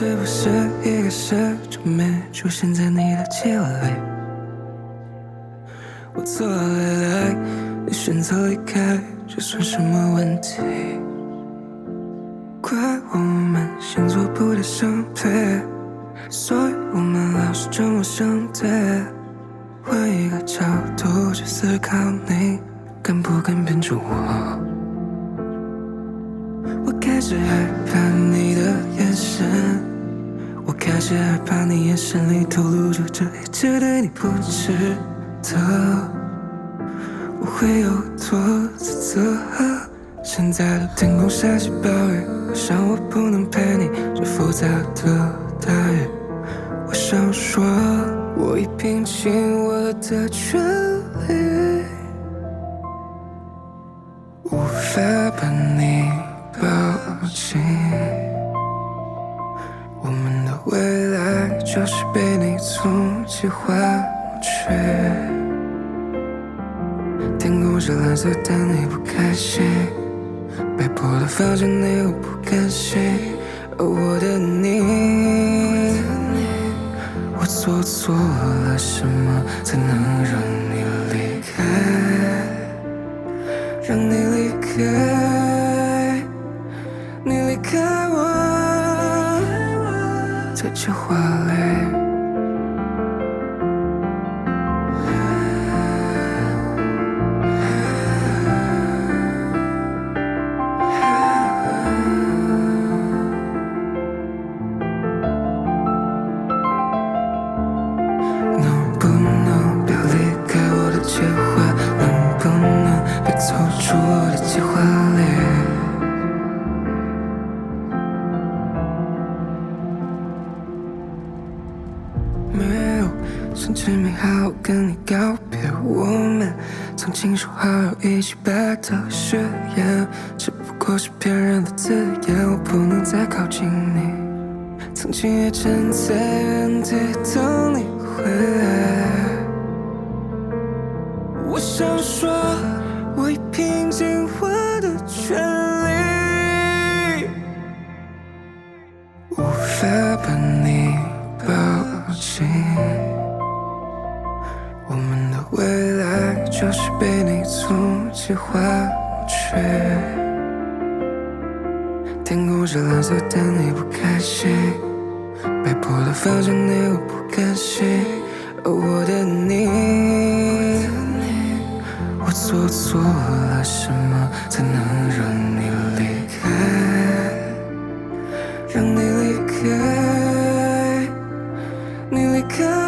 是不是一个时钟没出现在你的计划里？我错了未来，你选择离开，这算什么问题？怪我们星座不太相配，所以我们老是这么相对。换一个角度去思考，你敢不敢变成我？我开始害怕你的眼神，我开始害怕你眼神里透露出这一切对你不值得。我会有多自责？现在的天空下起暴雨，好像我不能陪你这复杂的大雨。我想说，我已拼尽我的全力，无法把你抱紧。我们的未来就是被你从计划抹去。天空是蓝色，但你不开心。被迫的放下你又不甘心，而我的你，我做错了什么才能让你离开？让你离开，你离开我的计划里。走出我的计划里，没有心情美好跟你告别。我们曾经说好要一起白头誓言，只不过是骗人的字眼。我不能再靠近你，曾经也站在原地等你回来。我想说，我已拼尽我的全力，无法把你抱紧。我们的未来就是被你从计划抹去。天空是蓝色，但你不开心。被迫的放下你又不甘心，而我的你，我做错了什么才能让你离开？让你离开，你离开。